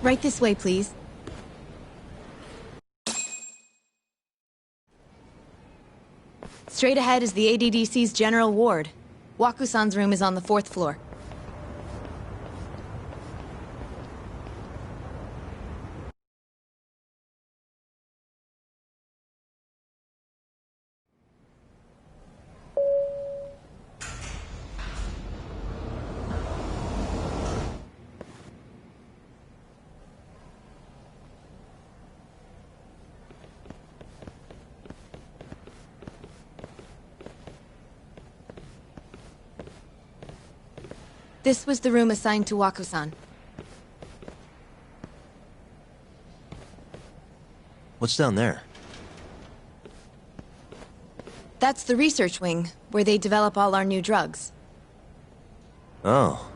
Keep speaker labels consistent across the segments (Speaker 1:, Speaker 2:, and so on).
Speaker 1: Right this way, please. Straight ahead is the ADDC's general ward. Waku-san's room is on the 4th floor. This was the room assigned to Waku-san.
Speaker 2: What's down there?
Speaker 1: That's the research wing, where they develop all our new drugs.
Speaker 2: Oh.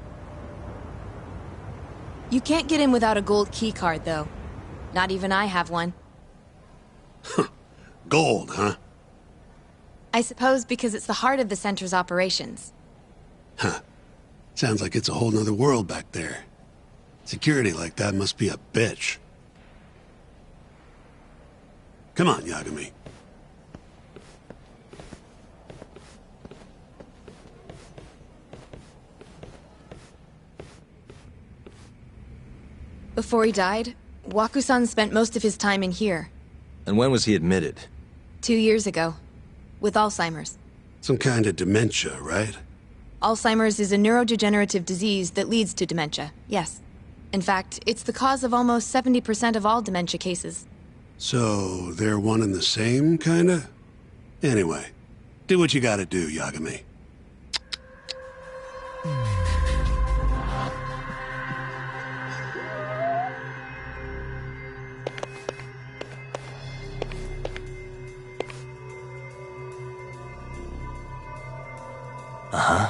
Speaker 1: You can't get in without a gold key card, though. Not even I have one.
Speaker 3: Gold, huh?
Speaker 1: I suppose because it's the heart of the center's operations.
Speaker 3: Huh. Sounds like it's a whole nother world back there. Security like that must be a bitch. Come on, Yagami.
Speaker 1: Before he died, Waku-san spent most of his time in here.
Speaker 2: And when was he admitted?
Speaker 1: 2 years ago. With Alzheimer's.
Speaker 3: Some kind of dementia, right?
Speaker 1: Alzheimer's is a neurodegenerative disease that leads to dementia, yes. In fact, it's the cause of almost 70% of all dementia cases.
Speaker 3: So, they're one and the same, kinda? Anyway, do what you gotta do, Yagami.
Speaker 2: Uh-huh.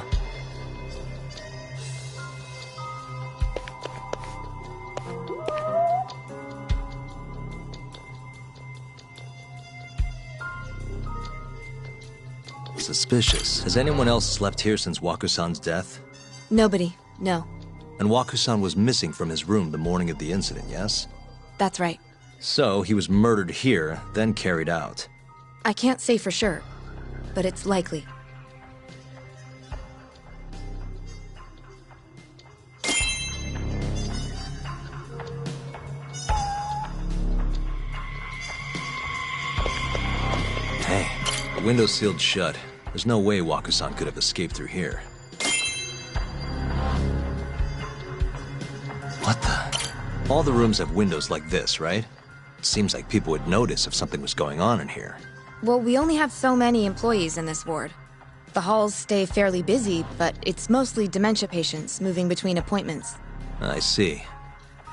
Speaker 2: Suspicious. Has anyone else slept here since Waku-san's death?
Speaker 1: Nobody, no.
Speaker 2: And Waku-san was missing from his room the morning of the incident, yes?
Speaker 1: That's right.
Speaker 2: So, he was murdered here, then carried out.
Speaker 1: I can't say for sure, but it's likely.
Speaker 2: Hey, the window's sealed shut. There's no way Waku-san could have escaped through here. What the? All the rooms have windows like this, right? It seems like people would notice if something was going on in here.
Speaker 1: Well, we only have so many employees in this ward. The halls stay fairly busy, but it's mostly dementia patients moving between appointments.
Speaker 2: I see.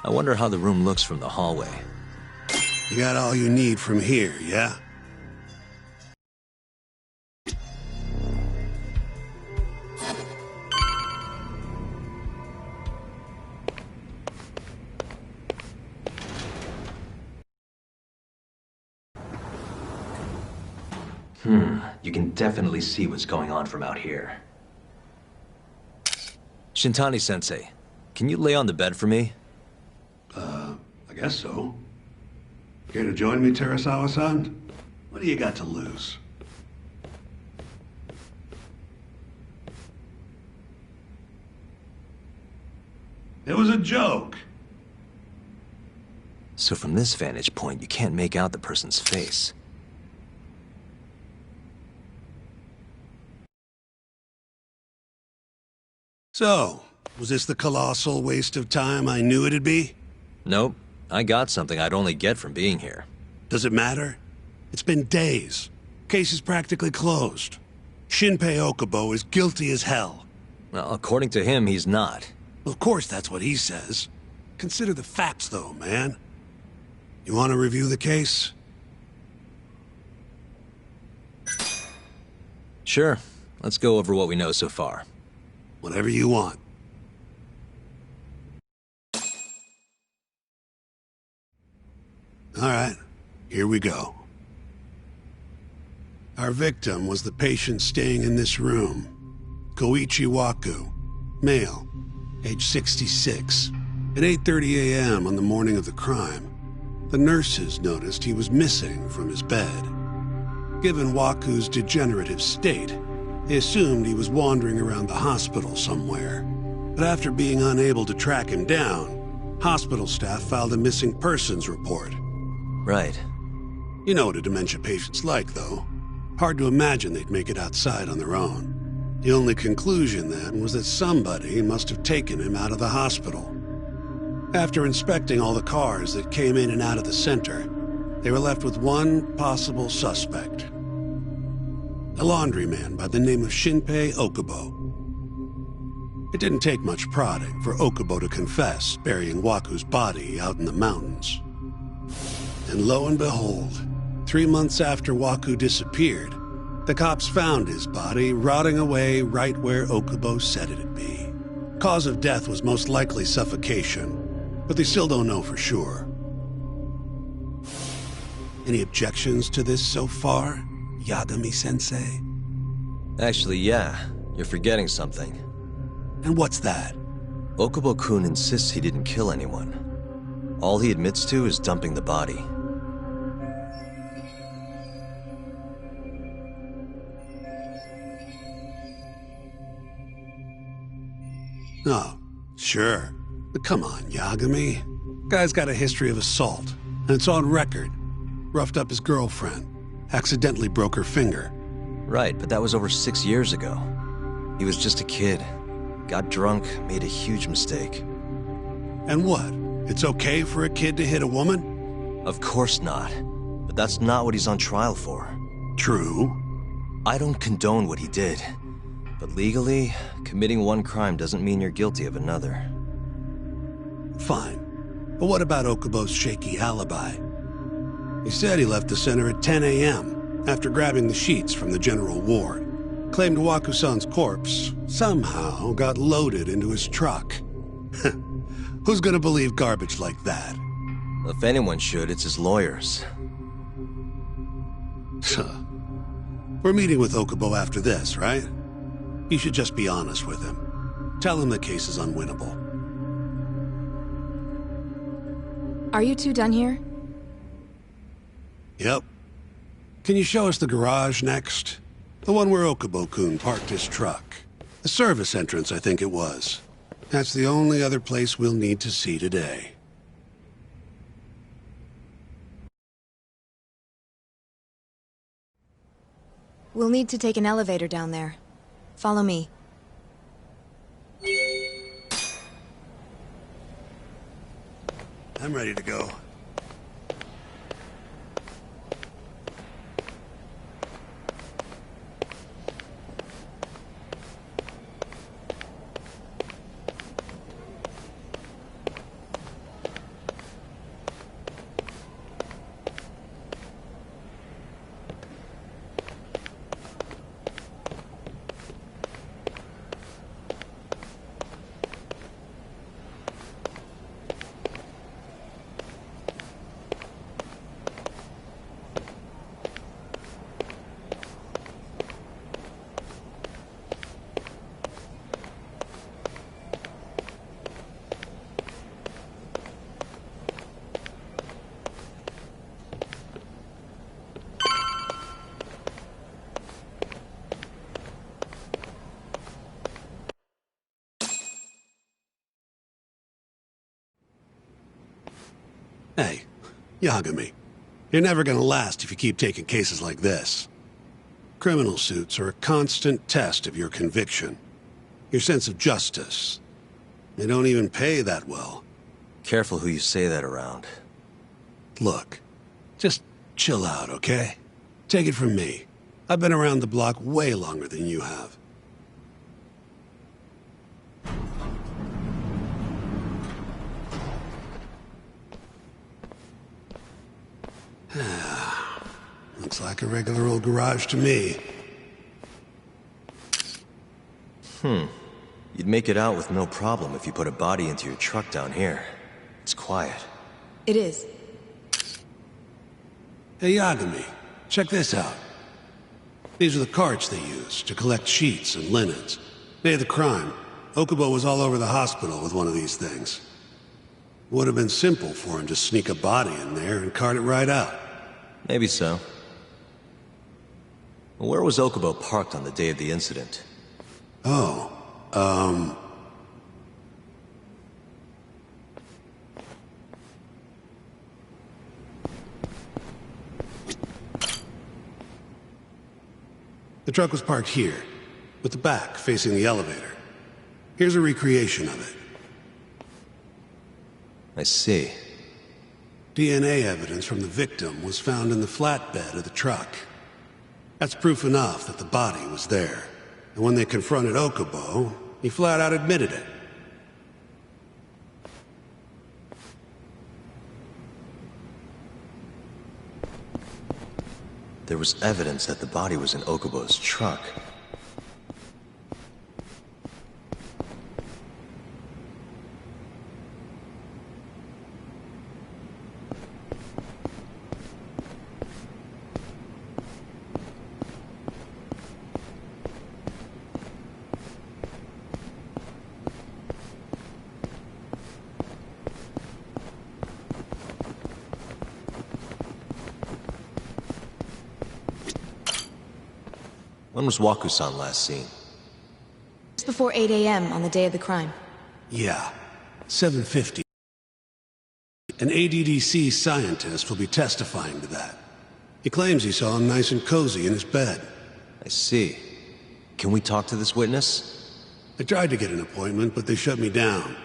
Speaker 2: I wonder how the room looks from the hallway.
Speaker 3: You got all you need from here, yeah?
Speaker 2: You can definitely see what's going on from out here. Shintani-sensei, can you lay on the bed for me?
Speaker 3: I guess so. Care to join me, Terasawa-san? What do you got to lose? It was a joke.
Speaker 2: So from this vantage point, you can't make out the person's face.
Speaker 3: So, was this the colossal waste of time I knew it'd be?
Speaker 2: Nope. I got something I'd only get from being here.
Speaker 3: Does it matter? It's been days. Case is practically closed. Shinpei Okubo is guilty as hell.
Speaker 2: Well, according to him, he's not.
Speaker 3: Of course that's what he says. Consider the facts, though, man. You want to review the case?
Speaker 2: Sure. Let's go over what we know so far.
Speaker 3: Whatever you want. All right, here we go. Our victim was the patient staying in this room. Koichi Waku, male, age 66. At 8:30 a.m. on the morning of the crime, the nurses noticed he was missing from his bed. Given Waku's degenerative state, they assumed he was wandering around the hospital somewhere. But after being unable to track him down, hospital staff filed a missing persons report.
Speaker 2: Right.
Speaker 3: You know what a dementia patient's like, though. Hard to imagine they'd make it outside on their own. The only conclusion then was that somebody must have taken him out of the hospital. After inspecting all the cars that came in and out of the center, they were left with one possible suspect. A laundryman by the name of Shinpei Okubo. It didn't take much prodding for Okubo to confess burying Waku's body out in the mountains. And lo and behold, 3 months after Waku disappeared, the cops found his body rotting away right where Okubo said it'd be. Cause of death was most likely suffocation, but they still don't know for sure. Any objections to this so far, Yagami-sensei?
Speaker 2: Actually, yeah. You're forgetting something.
Speaker 3: And what's that?
Speaker 2: Okubo-kun insists he didn't kill anyone. All he admits to is dumping the body.
Speaker 3: Oh, sure. But come on, Yagami. Guy's got a history of assault, and it's on record. Roughed up his girlfriend. Accidentally broke her finger.
Speaker 2: Right, but that was over 6 years ago. He was just a kid. Got drunk, made a huge mistake.
Speaker 3: And what? It's okay for a kid to hit a woman?
Speaker 2: Of course not. But that's not what he's on trial for.
Speaker 3: True.
Speaker 2: I don't condone what he did. But legally, committing one crime doesn't mean you're guilty of another.
Speaker 3: Fine. But what about Okubo's shaky alibi? He said he left the center at 10 a.m. after grabbing the sheets from the general ward. Claimed Waku-san's corpse somehow got loaded into his truck. Who's gonna believe garbage like that?
Speaker 2: If anyone should, it's his lawyers.
Speaker 3: We're meeting with Okubo after this, right? You should just be honest with him. Tell him the case is unwinnable.
Speaker 1: Are you two done here?
Speaker 3: Yep. Can you show us the garage next? The one where Okubo-kun parked his truck. The service entrance, I think it was. That's the only other place we'll need to see today.
Speaker 1: We'll need to take an elevator down there. Follow me.
Speaker 3: I'm ready to go. Hey, Yagami. You're never gonna last if you keep taking cases like this. Criminal suits are a constant test of your conviction. Your sense of justice. They don't even pay that well.
Speaker 2: Careful who you say that around.
Speaker 3: Look, just chill out, okay? Take it from me. I've been around the block way longer than you have. Looks like a regular old garage to me.
Speaker 2: You'd make it out with no problem if you put a body into your truck down here. It's quiet.
Speaker 1: It is.
Speaker 3: Hey, Yagami, check this out. These are the carts they use to collect sheets and linens. Day of the crime, Okubo was all over the hospital with one of these things. Would have been simple for him to sneak a body in there and cart it right out.
Speaker 2: Maybe so. Well, where was Okubo parked on the day of the incident?
Speaker 3: Oh, the truck was parked here, with the back facing the elevator. Here's a recreation of it.
Speaker 2: I see.
Speaker 3: DNA evidence from the victim was found in the flatbed of the truck. That's proof enough that the body was there. And when they confronted Okubo, he flat out admitted it.
Speaker 2: There was evidence that the body was in Okubo's truck. When was Waku-san last seen?
Speaker 1: Just before 8 a.m. on the day of the crime.
Speaker 3: Yeah, 7:50. An ADDC scientist will be testifying to that. He claims he saw him nice and cozy in his bed.
Speaker 2: I see. Can we talk to this witness?
Speaker 3: I tried to get an appointment, but they shut me down.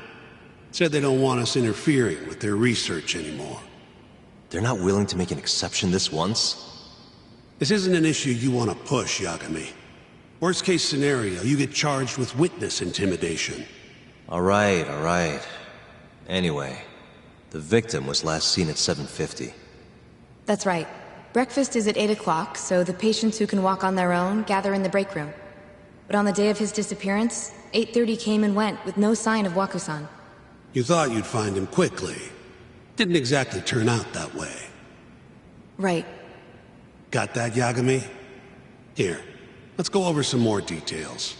Speaker 3: Said they don't want us interfering with their research anymore.
Speaker 2: They're not willing to make an exception this once?
Speaker 3: This isn't an issue you want to push, Yagami. Worst case scenario, you get charged with witness intimidation.
Speaker 2: All right. Anyway, the victim was last seen at 7:50.
Speaker 1: That's right. Breakfast is at 8 o'clock, so the patients who can walk on their own gather in the break room. But on the day of his disappearance, 8:30 came and went with no sign of Waku-san.
Speaker 3: You thought you'd find him quickly. Didn't exactly turn out that way.
Speaker 1: Right.
Speaker 3: Got that, Yagami? Here, let's go over some more details.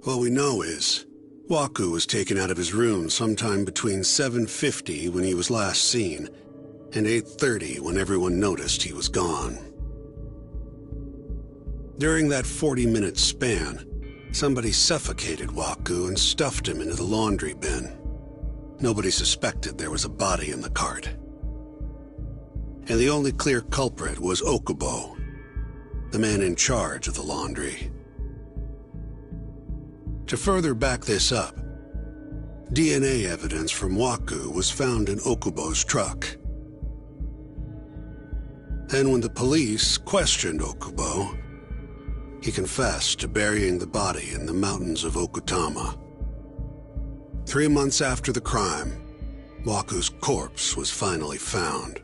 Speaker 3: What we know is, Waku was taken out of his room sometime between 7:50 when he was last seen, and 8:30 when everyone noticed he was gone. During that 40-minute span, somebody suffocated Waku and stuffed him into the laundry bin. Nobody suspected there was a body in the cart. And the only clear culprit was Okubo, the man in charge of the laundry. To further back this up, DNA evidence from Waku was found in Okubo's truck. And when the police questioned Okubo, he confessed to burying the body in the mountains of Okutama. 3 months after the crime, Waku's corpse was finally found.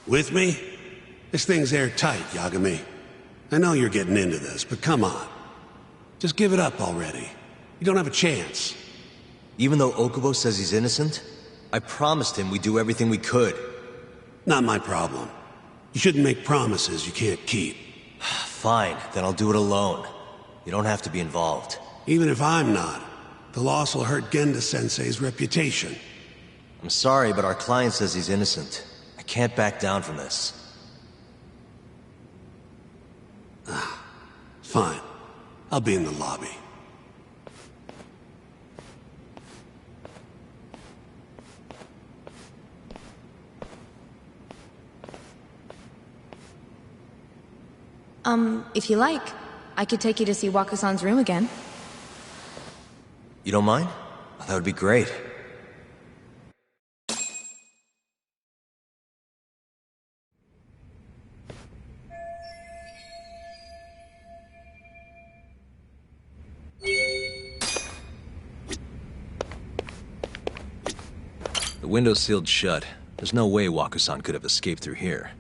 Speaker 3: With me? This thing's airtight, Yagami. I know you're getting into this, but come on. Just give it up already. You don't have a chance.
Speaker 2: Even though Okubo says he's innocent, I promised him we'd do everything we could.
Speaker 3: Not my problem. You shouldn't make promises you can't keep.
Speaker 2: Fine, then I'll do it alone. You don't have to be involved.
Speaker 3: Even if I'm not, the loss will hurt Genda-sensei's reputation.
Speaker 2: I'm sorry, but our client says he's innocent. I can't back down from this.
Speaker 3: Fine. I'll be in the lobby.
Speaker 1: If you like, I could take you to see Waku-san's room again.
Speaker 2: You don't mind? That would be great. The window's sealed shut. There's no way Waku-san could have escaped through here.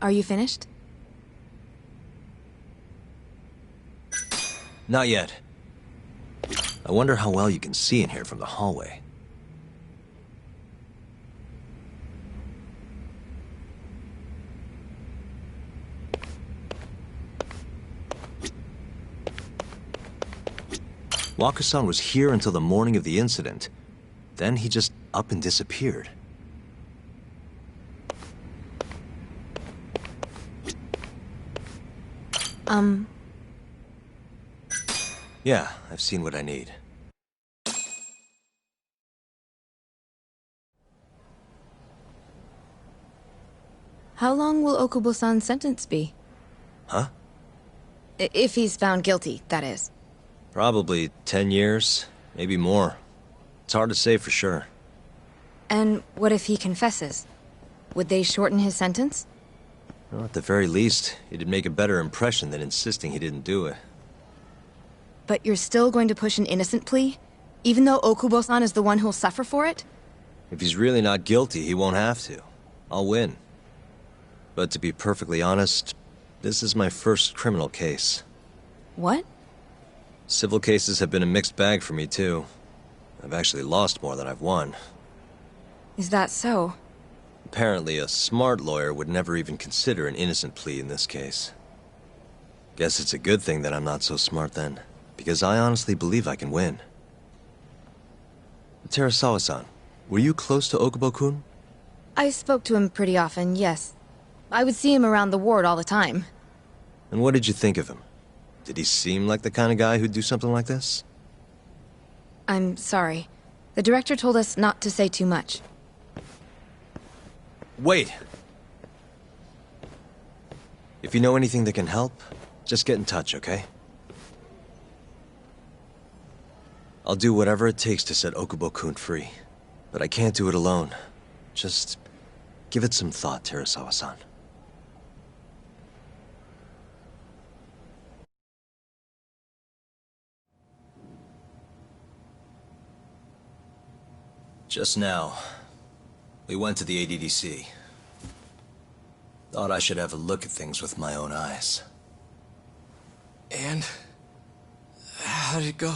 Speaker 1: Are you finished?
Speaker 2: Not yet. I wonder how well you can see in here from the hallway. Wakusan was here until the morning of the incident. Then he just up and disappeared. Yeah, I've seen what I need.
Speaker 1: How long will Okubo-san's sentence be?
Speaker 2: Huh?
Speaker 1: If he's found guilty, that is.
Speaker 2: Probably 10 years, maybe more. It's hard to say for sure.
Speaker 1: And what if he confesses? Would they shorten his sentence?
Speaker 2: Well, at the very least, it'd make a better impression than insisting he didn't do it.
Speaker 1: But you're still going to push an innocent plea? Even though Okubo-san is the one who'll suffer for it?
Speaker 2: If he's really not guilty, he won't have to. I'll win. But to be perfectly honest, this is my first criminal case.
Speaker 1: What?
Speaker 2: Civil cases have been a mixed bag for me, too. I've actually lost more than I've won.
Speaker 1: Is that so?
Speaker 2: Apparently, a smart lawyer would never even consider an innocent plea in this case. Guess it's a good thing that I'm not so smart then, because I honestly believe I can win. Terasawa-san, were you close to Okubo-kun?
Speaker 1: I spoke to him pretty often, yes. I would see him around the ward all the time.
Speaker 2: And what did you think of him? Did he seem like the kind of guy who'd do something like this?
Speaker 1: I'm sorry. The director told us not to say too much.
Speaker 2: Wait! If you know anything that can help, just get in touch, okay? I'll do whatever it takes to set Okubo-kun free. But I can't do it alone. Just give it some thought, Terasawa-san. Just now, we went to the ADDC. Thought I should have a look at things with my own eyes.
Speaker 4: And? How did it go?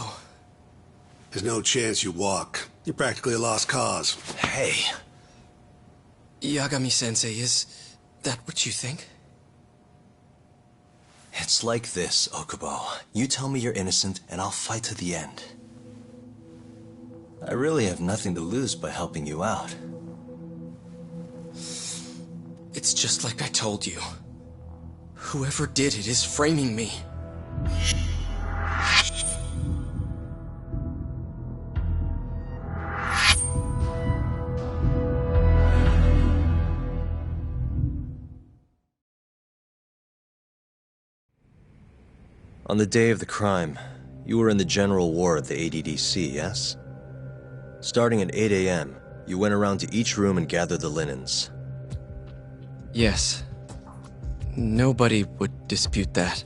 Speaker 3: There's no chance you walk. You're practically a lost cause.
Speaker 2: Hey!
Speaker 4: Yagami-sensei, is that what you think?
Speaker 2: It's like this, Okubo. You tell me you're innocent, and I'll fight to the end. I really have nothing to lose by helping you out.
Speaker 4: It's just like I told you. Whoever did it is framing me.
Speaker 2: On the day of the crime, you were in the general ward at the ADDC, yes? Starting at 8 a.m., you went around to each room and gathered the linens.
Speaker 4: Yes. Nobody would dispute that.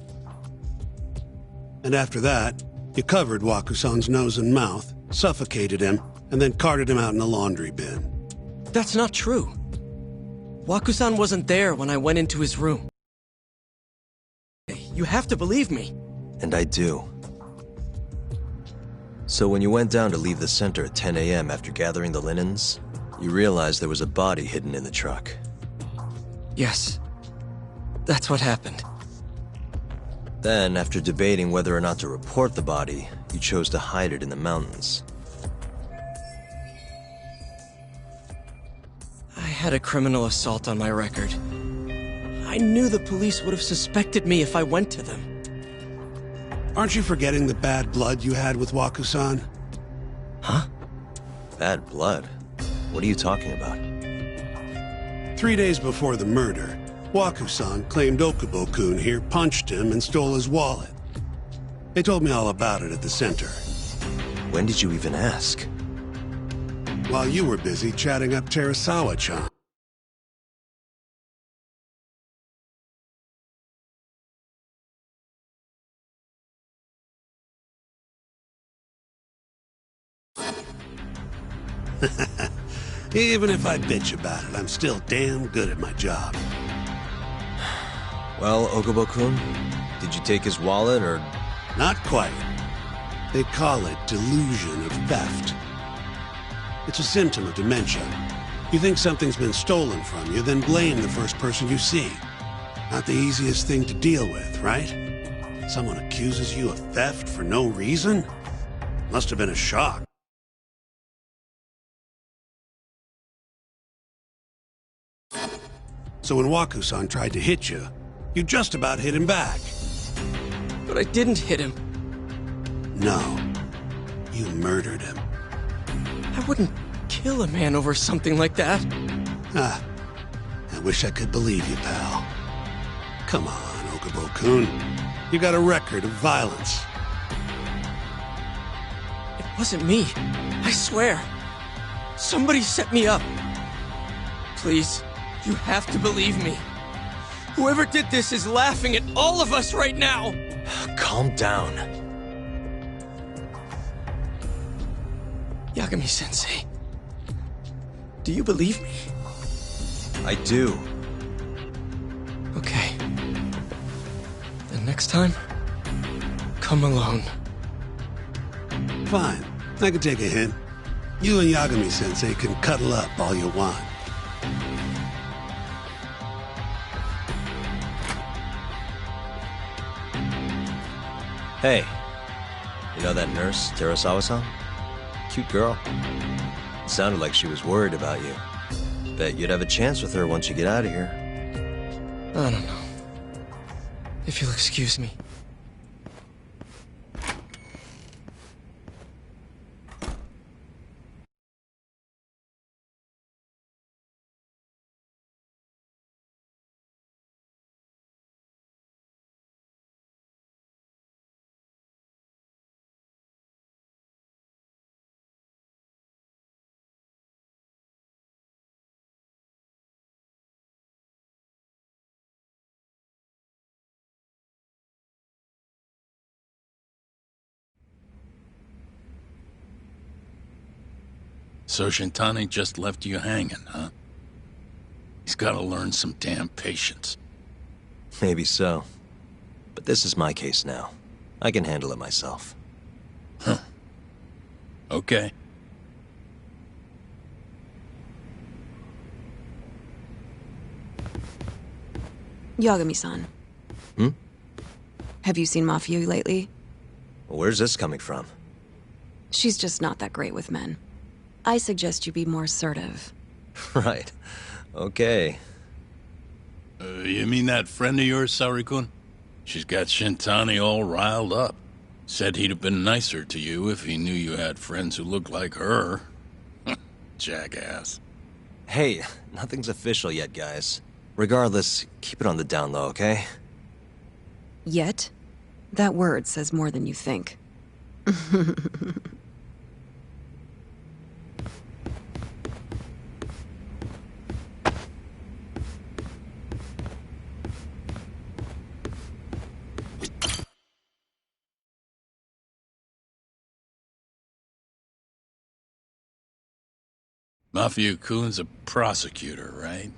Speaker 3: And after that, you covered Wakusan's nose and mouth, suffocated him, and then carted him out in a laundry bin.
Speaker 4: That's not true. Wakusan wasn't there when I went into his room. You have to believe me.
Speaker 2: And I do. So when you went down to leave the center at 10 a.m. after gathering the linens, you realized there was a body hidden in the truck.
Speaker 4: Yes. That's what happened.
Speaker 2: Then, after debating whether or not to report the body, you chose to hide it in the mountains.
Speaker 4: I had a criminal assault on my record. I knew the police would have suspected me if I went to them.
Speaker 3: Aren't you forgetting the bad blood you had with Wakusan?
Speaker 4: Huh?
Speaker 2: Bad blood? What are you talking about?
Speaker 3: 3 days before the murder, Wakusan claimed Okubo-kun here punched him and stole his wallet. They told me all about it at the center.
Speaker 2: When did you even ask?
Speaker 3: While you were busy chatting up Terasawa-chan. Even if I bitch about it, I'm still damn good at my job.
Speaker 2: Well, Okubo-kun, did you take his wallet, or...?
Speaker 3: Not quite. They call it delusion of theft. It's a symptom of dementia. You think something's been stolen from you, then blame the first person you see. Not the easiest thing to deal with, right? Someone accuses you of theft for no reason? Must have been a shock. So when Waku-san tried to hit you, you just about hit him back.
Speaker 4: But I didn't hit him.
Speaker 3: No, you murdered him.
Speaker 4: I wouldn't kill a man over something like that.
Speaker 3: I wish I could believe you, pal. Come on, Okubo-kun. You got a record of violence.
Speaker 4: It wasn't me. I swear. Somebody set me up. Please, you have to believe me. Whoever did this is laughing at all of us right now.
Speaker 2: Calm down.
Speaker 4: Yagami-sensei, do you believe me?
Speaker 2: I do.
Speaker 4: Okay. Then next time, come alone.
Speaker 3: Fine, I can take a hint. You and Yagami-sensei can cuddle up all you want.
Speaker 2: Hey, you know that nurse, Terasawa-san? Cute girl. It sounded like she was worried about you. Bet you'd have a chance with her once you get out of here.
Speaker 4: I don't know. If you'll excuse me.
Speaker 5: So Shintani just left you hanging, huh? He's gotta learn some damn patience.
Speaker 2: Maybe so. But this is my case now. I can handle it myself.
Speaker 5: Huh. Okay.
Speaker 6: Yagami-san.
Speaker 2: Hmm?
Speaker 6: Have you seen Mafia lately?
Speaker 2: Where's this coming from?
Speaker 6: She's just not that great with men. I suggest you be more assertive.
Speaker 2: Right. Okay.
Speaker 5: You mean that friend of yours, Saori-kun? She's got Shintani all riled up. Said he'd have been nicer to you if he knew you had friends who looked like her. Jackass.
Speaker 2: Hey, nothing's official yet, guys. Regardless, keep it on the down low, okay?
Speaker 6: Yet? That word says more than you think.
Speaker 5: Mafia-kun's a prosecutor, right?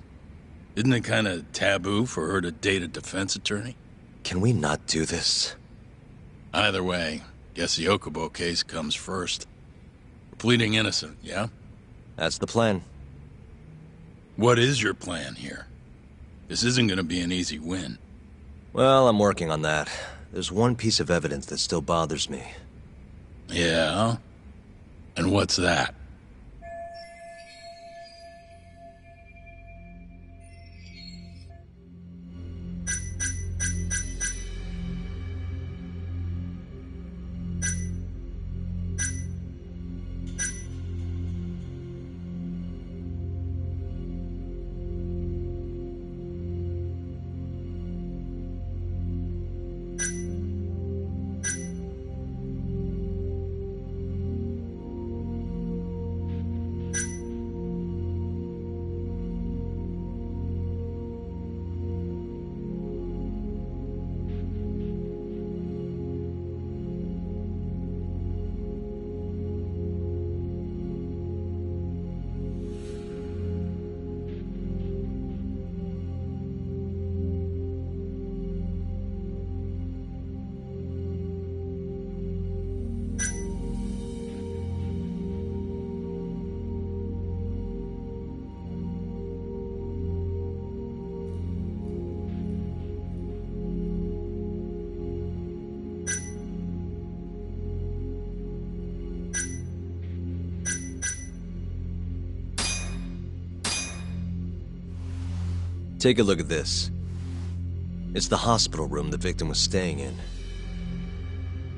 Speaker 5: Isn't it kind of taboo for her to date a defense attorney?
Speaker 2: Can we not do this?
Speaker 5: Either way, guess the Okubo case comes first. We're pleading innocent, yeah?
Speaker 2: That's the plan.
Speaker 5: What is your plan here? This isn't gonna be an easy win.
Speaker 2: Well, I'm working on that. There's one piece of evidence that still bothers me.
Speaker 5: Yeah? And what's that?
Speaker 2: Take a look at this. It's the hospital room the victim was staying in.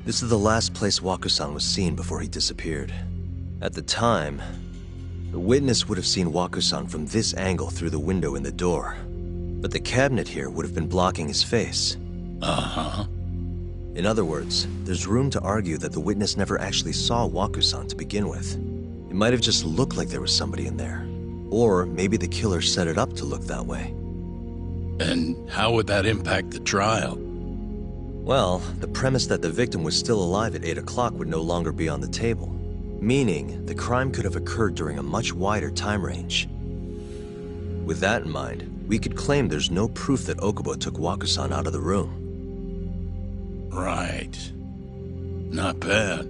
Speaker 2: This is the last place Waku-san was seen before he disappeared. At the time, the witness would have seen Waku-san from this angle through the window in the door. But the cabinet here would have been blocking his face.
Speaker 5: Uh-huh.
Speaker 2: In other words, there's room to argue that the witness never actually saw Waku-san to begin with. It might have just looked like there was somebody in there. Or maybe the killer set it up to look that way.
Speaker 5: And how would that impact the trial?
Speaker 2: Well, the premise that the victim was still alive at 8 o'clock would no longer be on the table. Meaning, the crime could have occurred during a much wider time range. With that in mind, we could claim there's no proof that Okubo took Waku-san out of the room.
Speaker 5: Right. Not bad.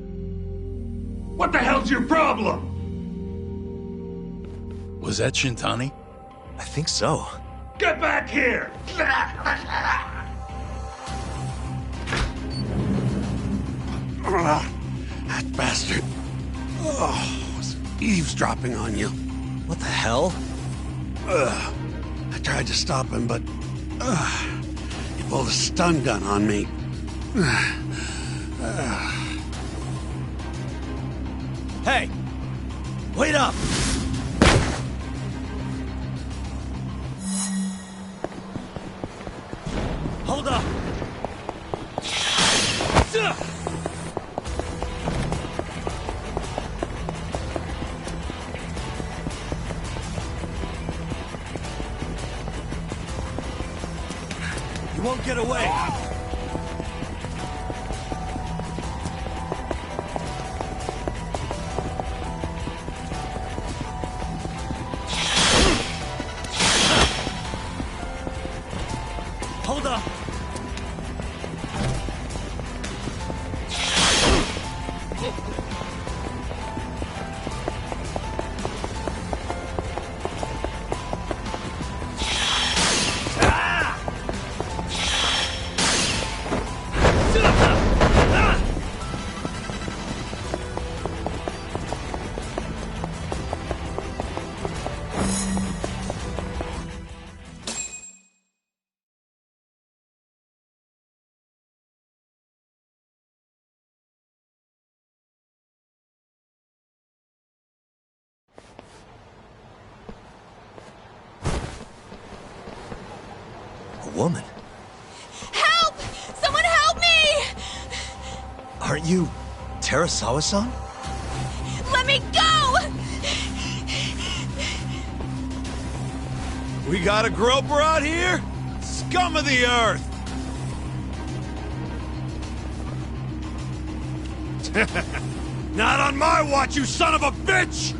Speaker 7: What the hell's your problem?
Speaker 5: Was that Shintani?
Speaker 2: I think so.
Speaker 7: Get back here!
Speaker 3: That bastard. Oh, was eavesdropping on you.
Speaker 2: What the hell?
Speaker 3: I tried to stop him, but he pulled a stun gun on me.
Speaker 2: Hey! Wait up! Hold up! You won't get away! Hold up! A woman?
Speaker 8: Help! Someone help me!
Speaker 2: Aren't you Terasawa-san?
Speaker 8: Let me go!
Speaker 9: We got a groper out here? Scum of the earth! Not on my watch, you son of a bitch!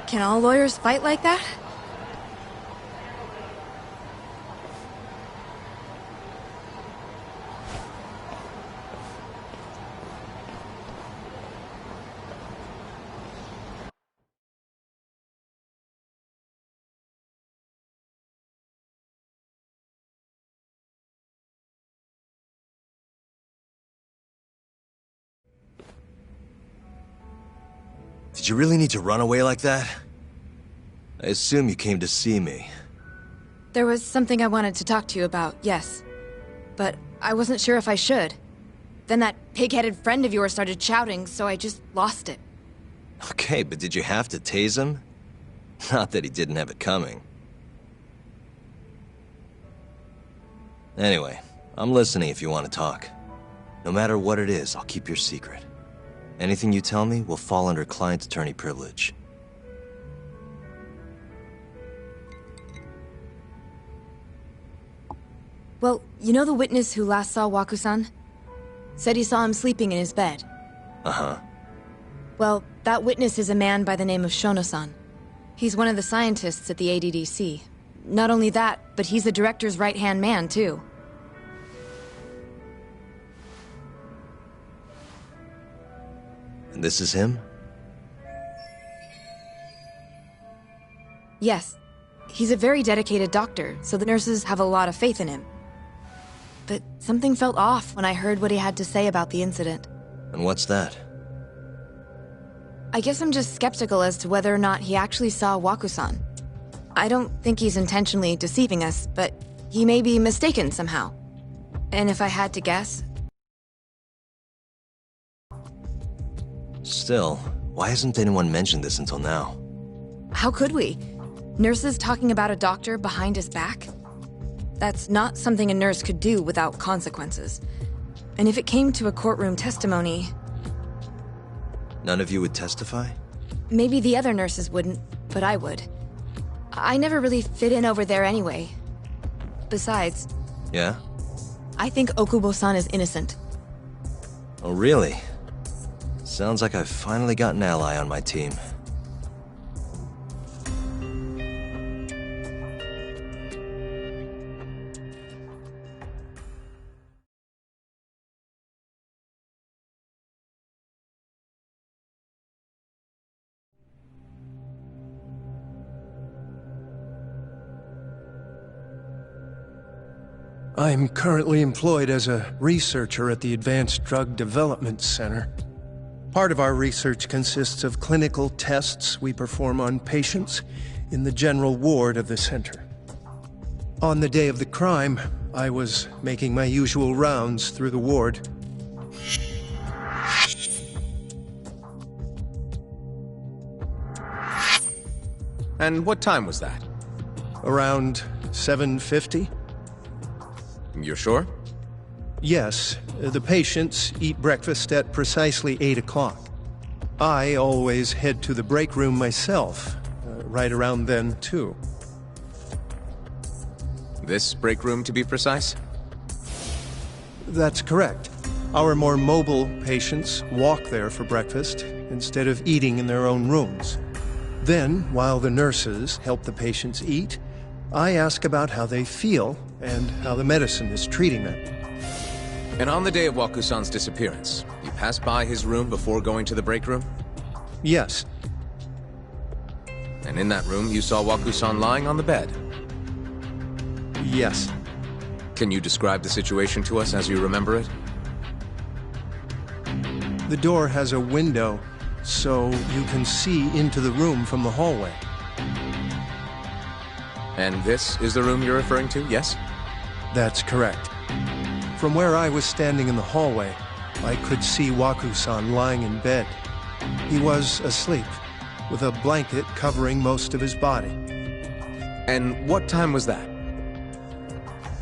Speaker 1: Can all lawyers fight like that?
Speaker 2: Did you really need to run away like that? I assume you came to see me.
Speaker 1: There was something I wanted to talk to you about, yes. But I wasn't sure if I should. Then that pig-headed friend of yours started shouting, so I just lost it.
Speaker 2: Okay, but did you have to tase him? Not that he didn't have it coming. Anyway, I'm listening if you want to talk. No matter what it is, I'll keep your secret. Anything you tell me will fall under client attorney privilege.
Speaker 1: Well, you know the witness who last saw Waku-san? Said he saw him sleeping in his bed.
Speaker 2: Uh-huh.
Speaker 1: Well, that witness is a man by the name of Shono-san. He's one of the scientists at the ADDC. Not only that, but he's the director's right-hand man, too.
Speaker 2: And this is him?
Speaker 1: Yes. He's a very dedicated doctor, so the nurses have a lot of faith in him. But something felt off when I heard what he had to say about the incident.
Speaker 2: And what's that?
Speaker 1: I guess I'm just skeptical as to whether or not he actually saw Waku-san. I don't think he's intentionally deceiving us, but he may be mistaken somehow. And if I had to guess...
Speaker 2: Still, why hasn't anyone mentioned this until now?
Speaker 1: How could we? Nurses talking about a doctor behind his back? That's not something a nurse could do without consequences. And if it came to a courtroom testimony...
Speaker 2: None of you would testify?
Speaker 1: Maybe the other nurses wouldn't, but I would. I never really fit in over there anyway. Besides...
Speaker 2: Yeah?
Speaker 1: I think Okubo-san is innocent.
Speaker 2: Oh, really? Sounds like I've finally got an ally on my team.
Speaker 10: I'm currently employed as a researcher at the Advanced Drug Development Center. Part of our research consists of clinical tests we perform on patients in the general ward of the center. On the day of the crime, I was making my usual rounds through the ward.
Speaker 11: And what time was that?
Speaker 10: Around 7:50?
Speaker 11: You're sure?
Speaker 10: Yes, the patients eat breakfast at precisely 8 o'clock. I always head to the break room myself, right around then, too.
Speaker 11: This break room, to be precise?
Speaker 10: That's correct. Our more mobile patients walk there for breakfast instead of eating in their own rooms. Then, while the nurses help the patients eat, I ask about how they feel and how the medicine is treating them.
Speaker 11: And on the day of Waku-san's disappearance, you passed by his room before going to the break room?
Speaker 10: Yes.
Speaker 11: And in that room, you saw Waku-san lying on the bed?
Speaker 10: Yes.
Speaker 11: Can you describe the situation to us as you remember it?
Speaker 10: The door has a window, so you can see into the room from the hallway.
Speaker 11: And this is the room you're referring to, yes?
Speaker 10: That's correct. From where I was standing in the hallway, I could see Waku-san lying in bed. He was asleep, with a blanket covering most of his body.
Speaker 11: And what time was that?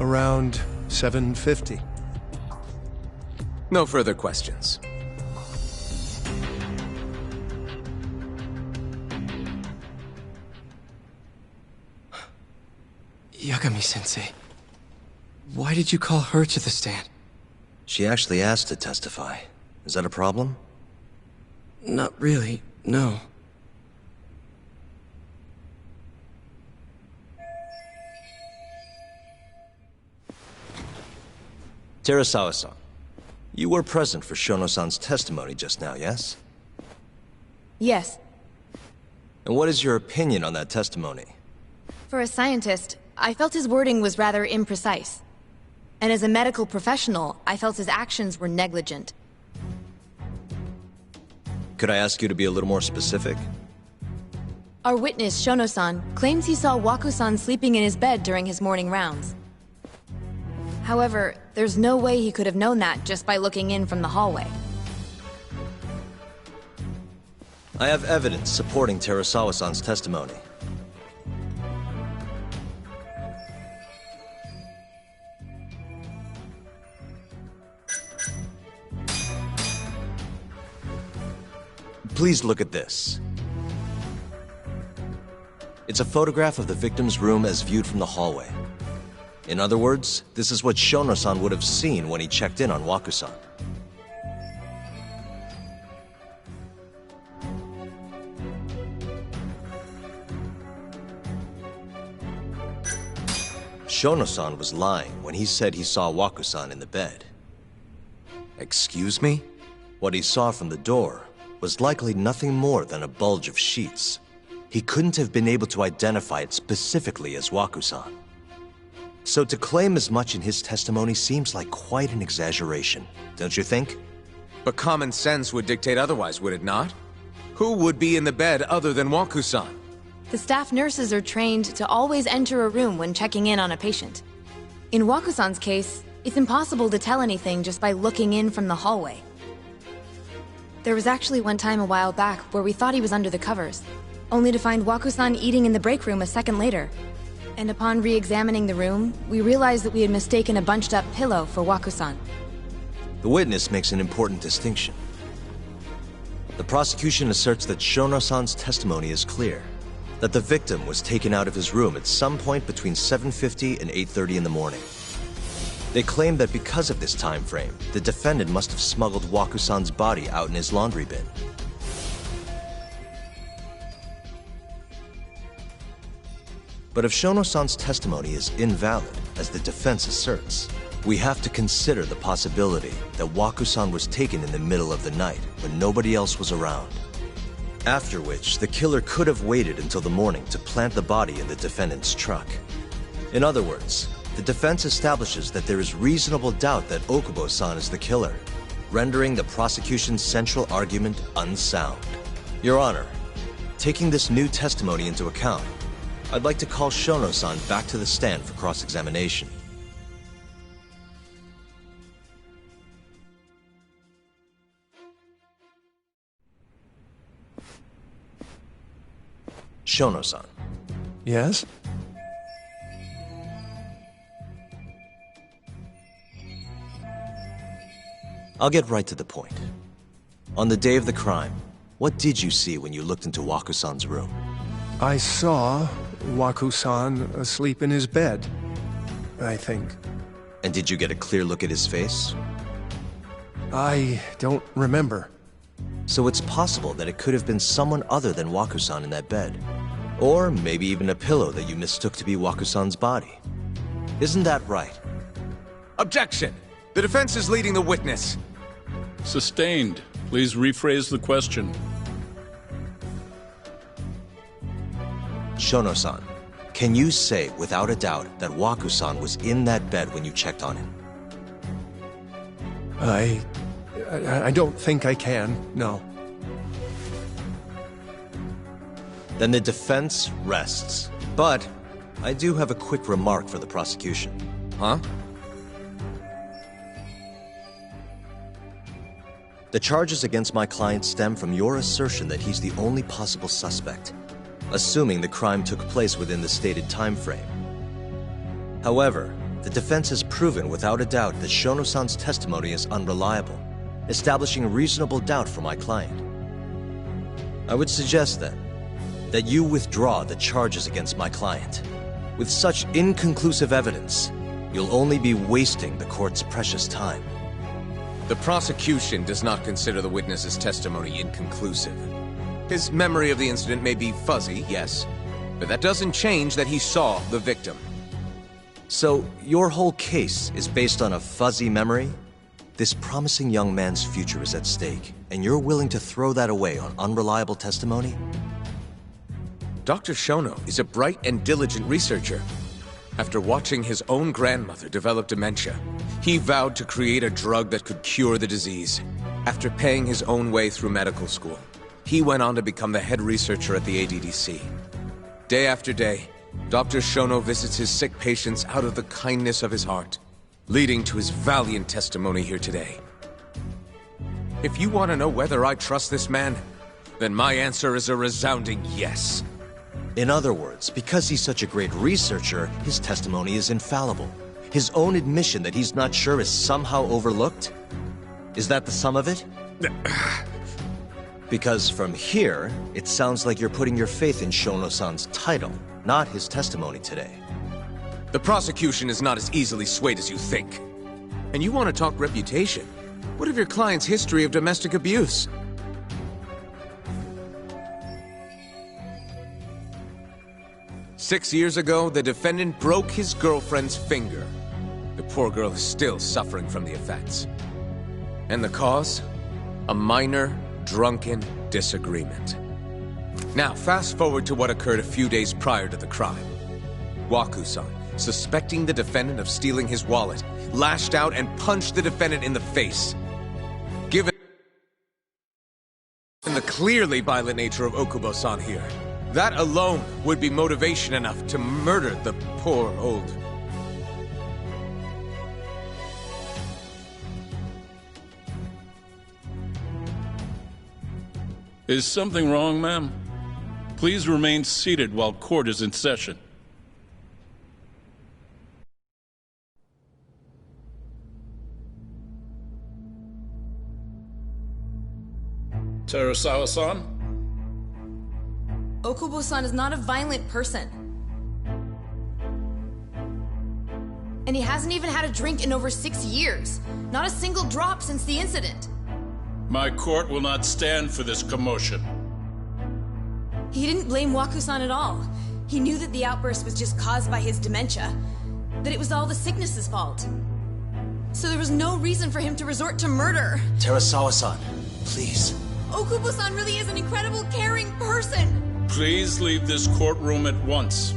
Speaker 10: Around 7:50.
Speaker 11: No further questions.
Speaker 4: Yagami-sensei, why did you call her to the stand?
Speaker 2: She actually asked to testify. Is that a problem?
Speaker 4: Not really, no.
Speaker 2: Terasawa-san, you were present for Shono-san's testimony just now, yes?
Speaker 1: Yes.
Speaker 2: And what is your opinion on that testimony?
Speaker 1: For a scientist, I felt his wording was rather imprecise. And as a medical professional, I felt his actions were negligent.
Speaker 2: Could I ask you to be a little more specific?
Speaker 1: Our witness, Shono-san, claims he saw Waku-san sleeping in his bed during his morning rounds. However, there's no way he could have known that just by looking in from the hallway.
Speaker 2: I have evidence supporting Terasawa-san's testimony. Please look at this. It's a photograph of the victim's room as viewed from the hallway. In other words, this is what Shono-san would have seen when he checked in on Waku-san. Shono-san was lying when he said he saw Waku-san in the bed.
Speaker 11: Excuse me?
Speaker 2: What he saw from the door was likely nothing more than a bulge of sheets. He couldn't have been able to identify it specifically as Waku-san. So to claim as much in his testimony seems like quite an exaggeration, don't you think?
Speaker 11: But common sense would dictate otherwise, would it not? Who would be in the bed other than Waku-san?
Speaker 1: The staff nurses are trained to always enter a room when checking in on a patient. In Waku-san's case, it's impossible to tell anything just by looking in from the hallway. There was actually one time a while back where we thought he was under the covers, only to find Waku-san eating in the break room a second later. And upon re-examining the room, we realized that we had mistaken a bunched-up pillow for Waku-san.
Speaker 2: The witness makes an important distinction. The prosecution asserts that Shono-san's testimony is clear, that the victim was taken out of his room at some point between 7:50 and 8:30 in the morning. They claim that because of this time frame, the defendant must have smuggled Waku-san's body out in his laundry bin. But if Shono-san's testimony is invalid, as the defense asserts, we have to consider the possibility that Waku-san was taken in the middle of the night when nobody else was around. After which, the killer could have waited until the morning to plant the body in the defendant's truck. In other words, the defense establishes that there is reasonable doubt that Okubo-san is the killer, rendering the prosecution's central argument unsound. Your Honor, taking this new testimony into account, I'd like to call Shono-san back to the stand for cross-examination. Shono-san.
Speaker 10: Yes?
Speaker 2: I'll get right to the point. On the day of the crime, what did you see when you looked into Waku-san's room?
Speaker 10: I saw Waku-san asleep in his bed, I think.
Speaker 2: And did you get a clear look at his face?
Speaker 10: I don't remember.
Speaker 2: So it's possible that it could have been someone other than Waku-san in that bed. Or maybe even a pillow that you mistook to be Waku-san's body. Isn't that right?
Speaker 11: Objection! The defense is leading the witness.
Speaker 5: Sustained. Please rephrase the question.
Speaker 2: Shono-san, can you say without a doubt that Waku-san was in that bed when you checked on him?
Speaker 10: I don't think I can, no.
Speaker 2: Then the defense rests. But I do have a quick remark for the prosecution.
Speaker 11: Huh?
Speaker 2: The charges against my client stem from your assertion that he's the only possible suspect, assuming the crime took place within the stated time frame. However, the defense has proven without a doubt that Shono-san's testimony is unreliable, establishing reasonable doubt for my client. I would suggest then that you withdraw the charges against my client. With such inconclusive evidence, you'll only be wasting the court's precious time.
Speaker 11: The prosecution does not consider the witness's testimony inconclusive. His memory of the incident may be fuzzy, yes, but that doesn't change that he saw the victim.
Speaker 2: So, your whole case is based on a fuzzy memory? This promising young man's future is at stake, and you're willing to throw that away on unreliable testimony?
Speaker 11: Dr. Shono is a bright and diligent researcher. After watching his own grandmother develop dementia, he vowed to create a drug that could cure the disease. After paying his own way through medical school, he went on to become the head researcher at the ADDC. Day after day, Dr. Shono visits his sick patients out of the kindness of his heart, leading to his valiant testimony here today. If you want to know whether I trust this man, then my answer is a resounding yes.
Speaker 2: In other words, because he's such a great researcher, his testimony is infallible. His own admission that he's not sure is somehow overlooked? Is that the sum of it? Because from here, it sounds like you're putting your faith in Shono-san's title, not his testimony today.
Speaker 11: The prosecution is not as easily swayed as you think. And you want to talk reputation? What of your client's history of domestic abuse? Six years ago, the defendant broke his girlfriend's finger. The poor girl is still suffering from the effects. And the cause? A minor, drunken disagreement. Now, fast forward to what occurred a few days prior to the crime. Waku-san, suspecting the defendant of stealing his wallet, lashed out and punched the defendant in the face. Given the clearly violent nature of Okubo-san here, that alone would be motivation enough to murder the poor old...
Speaker 5: Is something wrong, ma'am? Please remain seated while court is in session. Terasawa-san?
Speaker 1: Okubo-san is not a violent person. And he hasn't even had a drink in over 6 years. Not a single drop since the incident.
Speaker 5: My court will not stand for this commotion.
Speaker 1: He didn't blame Waku-san at all. He knew that the outburst was just caused by his dementia, that it was all the sickness's fault. So there was no reason for him to resort to murder.
Speaker 2: Terasawa-san, please.
Speaker 1: Okubo-san really is an incredible, caring person.
Speaker 5: Please leave this courtroom at once.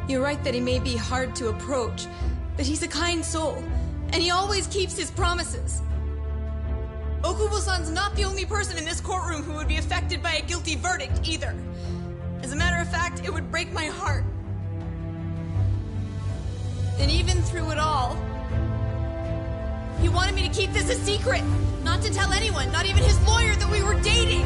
Speaker 1: You're right that he may be hard to approach, but he's a kind soul, and he always keeps his promises. Okubo-san's not the only person in this courtroom who would be affected by a guilty verdict, either. As a matter of fact, it would break my heart. And even through it all, he wanted me to keep this a secret, not to tell anyone, not even his lawyer, that we were dating.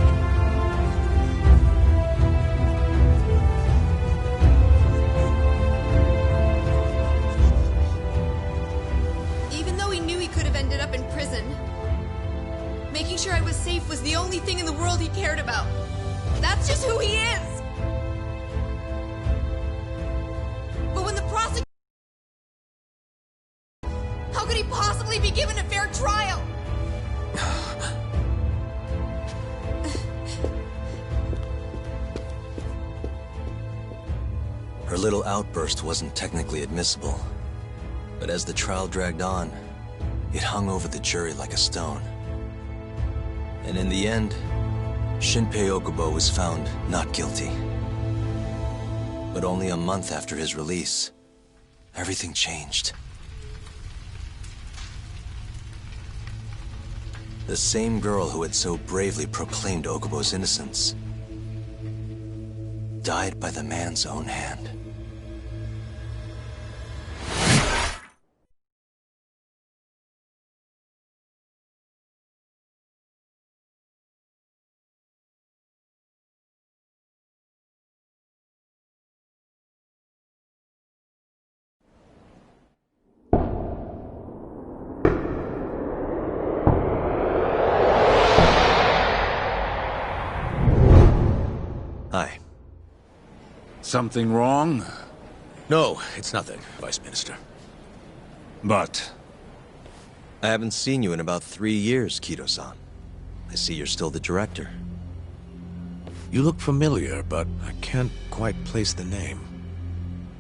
Speaker 1: Even though he knew he could have ended up in prison, making sure I was safe was the only thing in the world he cared about. That's just who he is! But when the prosecutor... How could he possibly be given a fair trial?
Speaker 2: Her little outburst wasn't technically admissible, but as the trial dragged on, it hung over the jury like a stone. And in the end, Shinpei Okubo was found not guilty. But only a month after his release, everything changed. The same girl who had so bravely proclaimed Okubo's innocence died by the man's own hand. Hi.
Speaker 9: Something wrong?
Speaker 11: No, it's nothing, Vice Minister.
Speaker 9: But...
Speaker 2: I haven't seen you in about 3 years, Kido-san. I see you're still the director.
Speaker 9: You look familiar, but I can't quite place the name.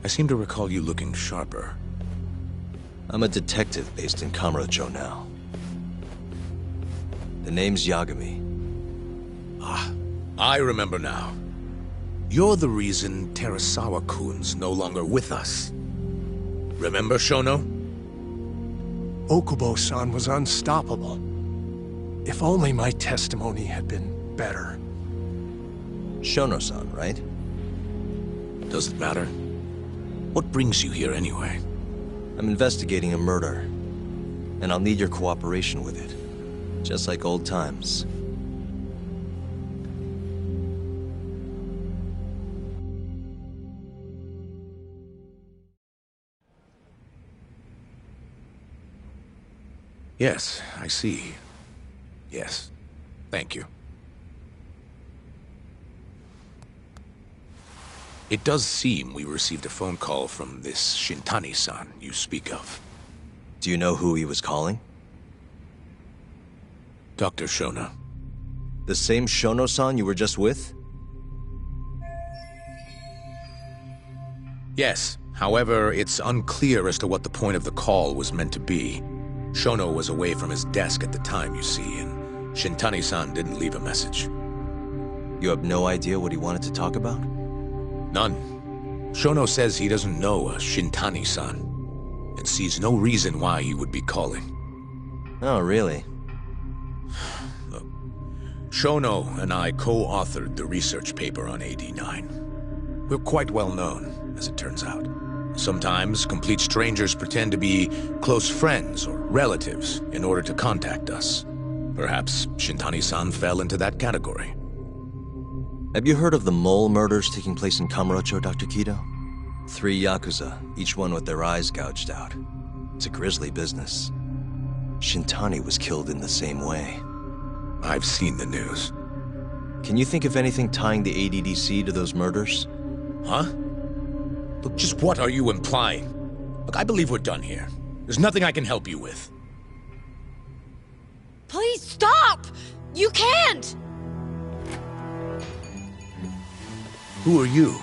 Speaker 9: I seem to recall you looking sharper.
Speaker 2: I'm a detective based in Kamurocho now. The name's Yagami.
Speaker 9: Ah, I remember now. You're the reason Terasawa-kun's no longer with us. Remember, Shono?
Speaker 10: Okubo-san was unstoppable. If only my testimony had been better.
Speaker 2: Shono-san, right?
Speaker 9: Does it matter? What brings you here anyway?
Speaker 2: I'm investigating a murder, and I'll need your cooperation with it. Just like old times.
Speaker 9: Yes, I see. Yes. Thank you. It does seem we received a phone call from this Shintani-san you speak of.
Speaker 2: Do you know who he was calling?
Speaker 9: Dr. Shona.
Speaker 2: The same Shono-san you were just with?
Speaker 9: Yes. However, it's unclear as to what the point of the call was meant to be. Shono was away from his desk at the time, you see, and Shintani-san didn't leave a message.
Speaker 2: You have no idea what he wanted to talk about?
Speaker 9: None. Shono says he doesn't know a Shintani-san, and sees no reason why he would be calling.
Speaker 2: Oh, really?
Speaker 9: Look, Shono and I co-authored the research paper on AD9. We're quite well known, as it turns out. Sometimes, complete strangers pretend to be close friends or relatives in order to contact us. Perhaps Shintani-san fell into that category.
Speaker 2: Have you heard of the mole murders taking place in Kamurocho, Dr. Kido? 3 Yakuza, each one with their eyes gouged out. It's a grisly business. Shintani was killed in the same way.
Speaker 9: I've seen the news.
Speaker 2: Can you think of anything tying the ADDC to those murders?
Speaker 9: Huh? Look, just what are you implying? Look, I believe we're done here. There's nothing I can help you with.
Speaker 8: Please stop! You can't!
Speaker 9: Who are you?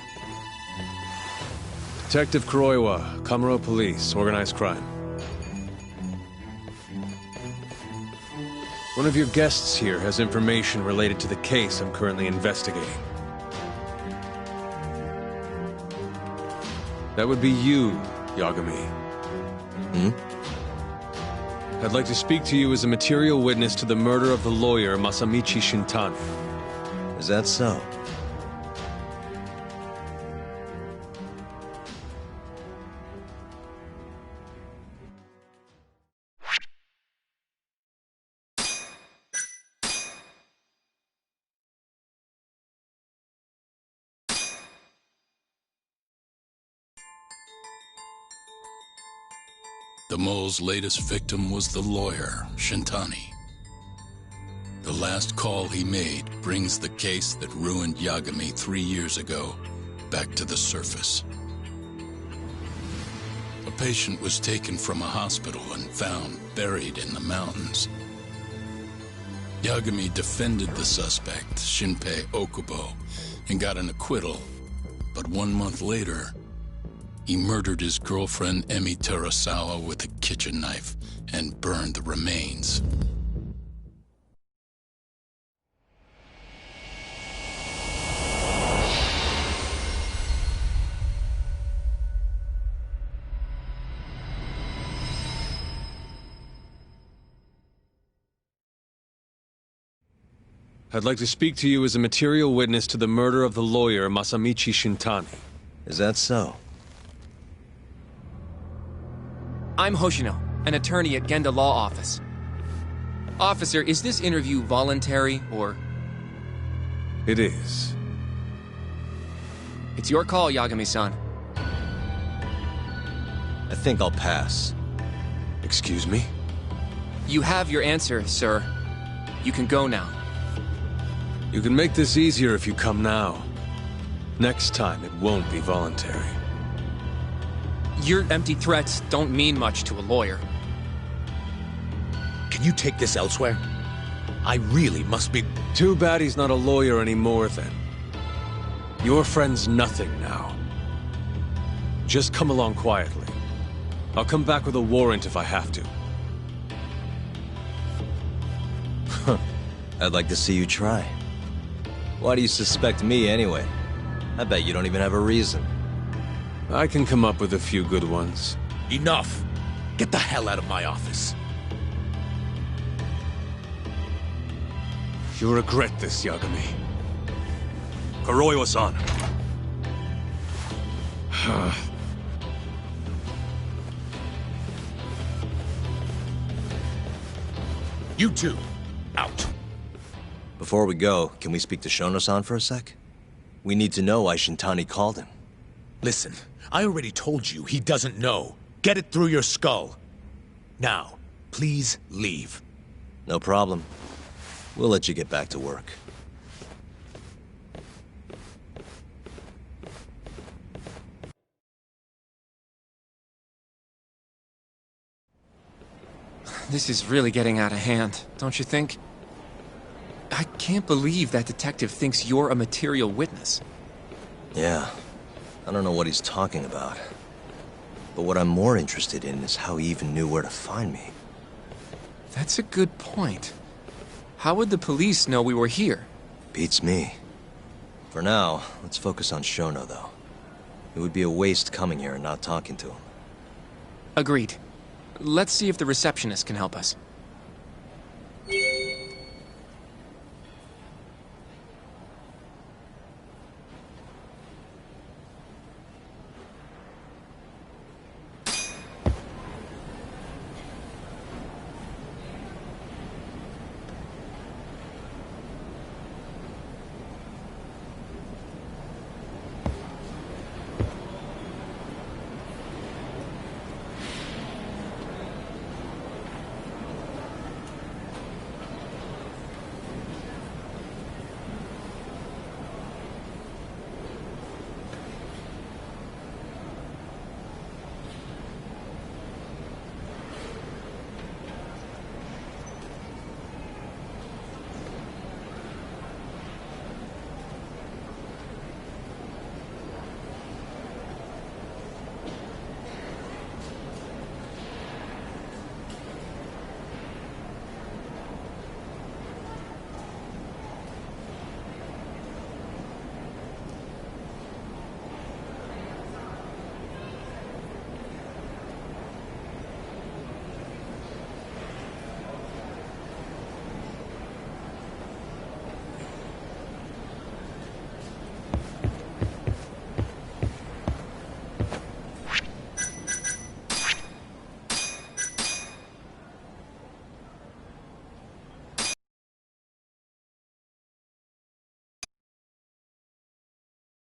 Speaker 12: Detective Kuroiwa, Kamuro Police, Organized Crime. One of your guests here has information related to the case I'm currently investigating. That would be you, Yagami. I'd like to speak to you as a material witness to the murder of the lawyer Masamichi Shintani.
Speaker 2: Is that so?
Speaker 5: The mole's latest victim was the lawyer, Shintani. The last call he made brings the case that ruined Yagami 3 years ago back to the surface. A patient was taken from a hospital and found buried in the mountains. Yagami defended the suspect, Shinpei Okubo, and got an acquittal. But 1 month later, he murdered his girlfriend, Emi Terasawa, with a kitchen knife and burned the remains.
Speaker 12: I'd like to speak to you as a material witness to the murder of the lawyer Masamichi Shintani.
Speaker 2: Is that so?
Speaker 13: I'm Hoshino, an attorney at Genda Law Office. Officer, is this interview voluntary, or...?
Speaker 12: It is.
Speaker 13: It's your call, Yagami-san.
Speaker 2: I think I'll pass.
Speaker 12: Excuse me?
Speaker 13: You have your answer, sir. You can go now.
Speaker 12: You can make this easier if you come now. Next time, it won't be voluntary.
Speaker 13: Your empty threats don't mean much to a lawyer.
Speaker 9: Can you take this elsewhere? I really must be...
Speaker 12: Too bad he's not a lawyer anymore, then. Your friend's nothing now. Just come along quietly. I'll come back with a warrant if I have to.
Speaker 2: I'd like to see you try. Why do you suspect me anyway? I bet you don't even have a reason.
Speaker 12: I can come up with a few good ones.
Speaker 9: Enough! Get the hell out of my office.
Speaker 12: You'll regret this, Yagami.
Speaker 14: Kuroiwa-san.
Speaker 9: You two, out.
Speaker 2: Before we go, can we speak to Shono-san for a sec? We need to know why Shintani called him.
Speaker 9: Listen, I already told you he doesn't know. Get it through your skull. Now, please leave.
Speaker 2: No problem. We'll let you get back to work.
Speaker 13: This is really getting out of hand, don't you think? I can't believe that detective thinks you're a material witness.
Speaker 2: Yeah. I don't know what he's talking about. But what I'm more interested in is how he even knew where to find me.
Speaker 13: That's a good point. How would the police know we were here?
Speaker 2: Beats me. For now, let's focus on Shono, though. It would be a waste coming here and not talking to him.
Speaker 13: Agreed. Let's see if the receptionist can help us.